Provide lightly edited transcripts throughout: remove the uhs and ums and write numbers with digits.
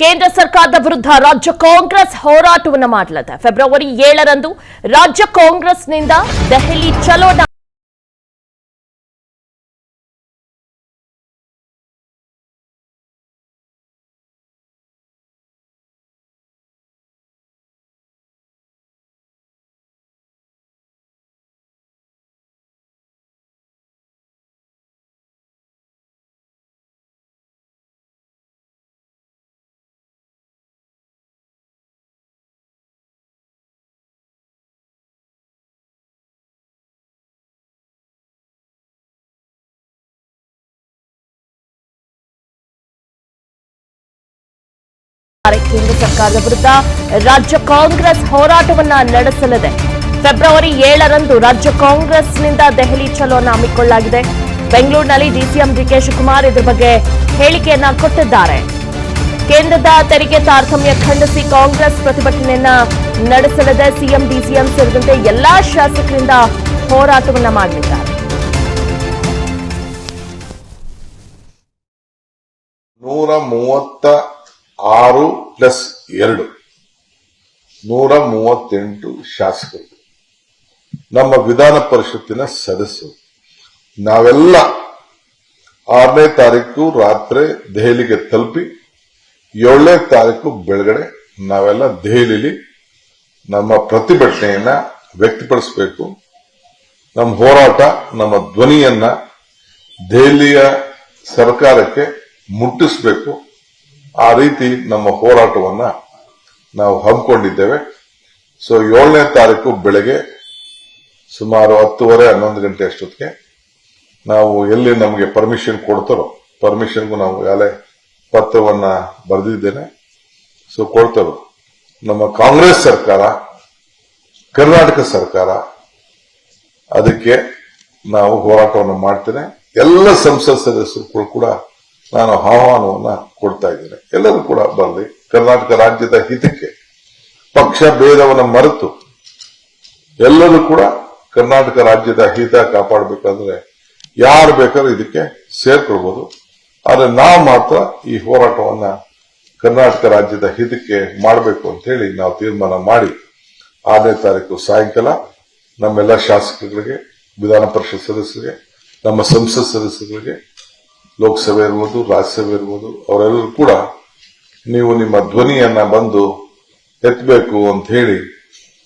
ಕೇಂದ್ರ ಸರ್ಕಾರದ ವಿರುದ್ಧ ರಾಜ್ಯ ಕಾಂಗ್ರೆಸ್ ಹೋರಾಟವನ್ನು ಮಾಡಲಿದೆ. ಫೆಬ್ರವರಿ 7ರಂದು ರಾಜ್ಯ ಕಾಂಗ್ರೆಸ್ನಿಂದ ದೆಹಲಿ ಚಲೋ ಕೇಂದ್ರ ಸರ್ಕಾರದ ವಿರುದ್ಧ ರಾಜ್ಯ ಕಾಂಗ್ರೆಸ್ ಹೋರಾಟವನ್ನ ನಡೆಸಲಿದೆ. ಫೆಬ್ರವರಿ 7ರಂದು ರಾಜ್ಯ ಕಾಂಗ್ರೆಸ್ನಿಂದ ದೆಹಲಿ ಚಲೋವನ್ನು ಹಮ್ಮಿಕೊಳ್ಳಲಾಗಿದೆ. ಬೆಂಗಳೂರಿನಲ್ಲಿ ಡಿಸಿಎಂ ಡಿಕೆ ಶಿವಕುಮಾರ್ ಇದರ ಬಗ್ಗೆ ಹೇಳಿಕೆಯನ್ನ ಕೊಟ್ಟಿದ್ದಾರೆ. ಕೇಂದ್ರದ ತೆರಿಗೆ ತಾರತಮ್ಯ ಖಂಡಿಸಿ ಕಾಂಗ್ರೆಸ್ ಪ್ರತಿಭಟನೆಯನ್ನ ನಡೆಸಲಿದೆ. ಸಿಎಂ ಡಿಸಿಎಂ ಸೇರಿದಂತೆ ಎಲ್ಲಾ ಶಾಸಕರಿಂದ ಹೋರಾಟವನ್ನ ಮಾಡಲಿದ್ದಾರೆ. 136+2 138 ಶಾಸಕರು ನಮ್ಮ ವಿಧಾನ ಪರಿಷತ್ತಿನ ಸದಸ್ಯರು. ನಾವೆಲ್ಲ 6ನೇ ತಾರೀಕು ರಾತ್ರಿ ದೆಹಲಿಗೆ ತಲುಪಿ 7ನೇ ತಾರೀಕು ಬೆಳಗಡೆ ನಾವೆಲ್ಲ ದೆಹಲಿಯಲ್ಲಿ ನಮ್ಮ ಪ್ರತಿಭಟನೆಯನ್ನ ವ್ಯಕ್ತಪಡಿಸಬೇಕು. ನಮ್ಮ ಹೋರಾಟ, ನಮ್ಮ ಧ್ವನಿಯನ್ನ ದೆಹಲಿಯ ಸರ್ಕಾರಕ್ಕೆ ಮುಟ್ಟಿಸಬೇಕು. ಆ ರೀತಿ ನಮ್ಮ ಹೋರಾಟವನ್ನ ನಾವು ಹಮ್ಮಿಕೊಂಡಿದ್ದೇವೆ. ಸೊ 7ನೇ ತಾರೀಕು ಬೆಳಗ್ಗೆ ಸುಮಾರು 10:30-11 ಗಂಟೆ ಅಷ್ಟೊತ್ತಿಗೆ ನಾವು ಎಲ್ಲಿ ನಮಗೆ ಪರ್ಮಿಷನ್ ಕೊಡ್ತಾರೋ, ಪರ್ಮಿಷನ್ಗೂ ನಾವು ಈಗಾಗಲೇ ಪತ್ರವನ್ನ ಬರೆದಿದ್ದೇನೆ. ಸೊ ಕೊಡ್ತಾರೋ ನಮ್ಮ ಕಾಂಗ್ರೆಸ್ ಸರ್ಕಾರ, ಕರ್ನಾಟಕ ಸರ್ಕಾರ, ಅದಕ್ಕೆ ನಾವು ಹೋರಾಟವನ್ನು ಮಾಡ್ತೇನೆ. ಎಲ್ಲ ಸಂಸತ್ ಸದಸ್ಯರು ಕೂಡ ನಾನು ಆಹ್ವಾನವನ್ನ ಕೊಡ್ತಾ ಇದ್ದೇನೆ. ಎಲ್ಲರೂ ಕೂಡ ಬರಲಿ. ಕರ್ನಾಟಕ ರಾಜ್ಯದ ಹಿತಕ್ಕೆ ಪಕ್ಷ ಭೇದವನ್ನು ಮರೆತು ಎಲ್ಲರೂ ಕೂಡ ಕರ್ನಾಟಕ ರಾಜ್ಯದ ಹಿತ ಕಾಪಾಡಬೇಕಾದ್ರೆ ಯಾರು ಬೇಕಾದ್ರೂ ಇದಕ್ಕೆ ಸೇರ್ಕೊಳ್ಬಹುದು. ಆದ್ರೆ ನಾವು ಮಾತ್ರ ಈ ಹೋರಾಟವನ್ನ ಕರ್ನಾಟಕ ರಾಜ್ಯದ ಹಿತಕ್ಕೆ ಮಾಡಬೇಕು ಅಂತ ಹೇಳಿ ನಾವು ತೀರ್ಮಾನ ಮಾಡಿ 6ನೇ ತಾರೀಕು ಸಾಯಂಕಾಲ ನಮ್ಮೆಲ್ಲ ಶಾಸಕರಿಗೆ, ವಿಧಾನ ಪರಿಷತ್ ಸದಸ್ಯರಿಗೆ, ನಮ್ಮ ಸಂಸತ್ ಸದಸ್ಯರಿಗೆ, ಲೋಕಸಭೆ ಇರ್ಬೋದು, ರಾಜ್ಯಸಭೆ ಇರ್ಬೋದು, ಅವರೆಲ್ಲರೂ ಕೂಡ ನೀವು ನಿಮ್ಮ ಧ್ವನಿಯನ್ನ ಬಂದು ಎತ್ತಬೇಕು ಅಂತ ಹೇಳಿ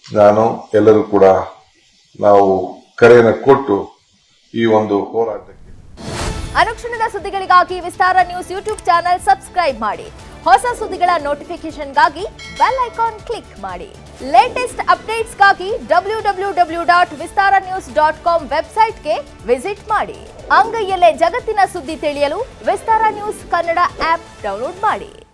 ನಾನು ಎಲ್ಲರೂ ಕೂಡ ನಾವು ಕರೆಯನ್ನು ಕೊಟ್ಟು ಈ ಒಂದು ಹೋರಾಟಕ್ಕೆ. ಅನುಕ್ಷಣದ ಸುದ್ದಿಗಳಿಗಾಗಿ ವಿಸ್ತಾರ ನ್ಯೂಸ್ ಯೂಟ್ಯೂಬ್ ಚಾನೆಲ್ ಸಬ್ಸ್ಕ್ರೈಬ್ ಮಾಡಿ. ಹೊಸ ಸುದ್ದಿಗಳ ನೋಟಿಫಿಕೇಶನ್ಗಾಗಿ ಬೆಲ್ ಐಕಾನ್ ಕ್ಲಿಕ್ ಮಾಡಿ. ಲೇಟೆಸ್ಟ್ ಅಪ್ಡೇಟ್ಸ್ಗಾಗಿ www.vistaranews.com ವೆಬ್ಸೈಟ್ಗೆ ವಿಸಿಟ್ ಮಾಡಿ. ಅಂಗೈಯಲ್ಲೇ ಜಗತ್ತಿನ ಸುದ್ದಿ ತಿಳಿಯಲು ವಿಸ್ತಾರ ನ್ಯೂಸ್ ಕನ್ನಡ ಆಪ್ ಡೌನ್ಲೋಡ್ ಮಾಡಿ.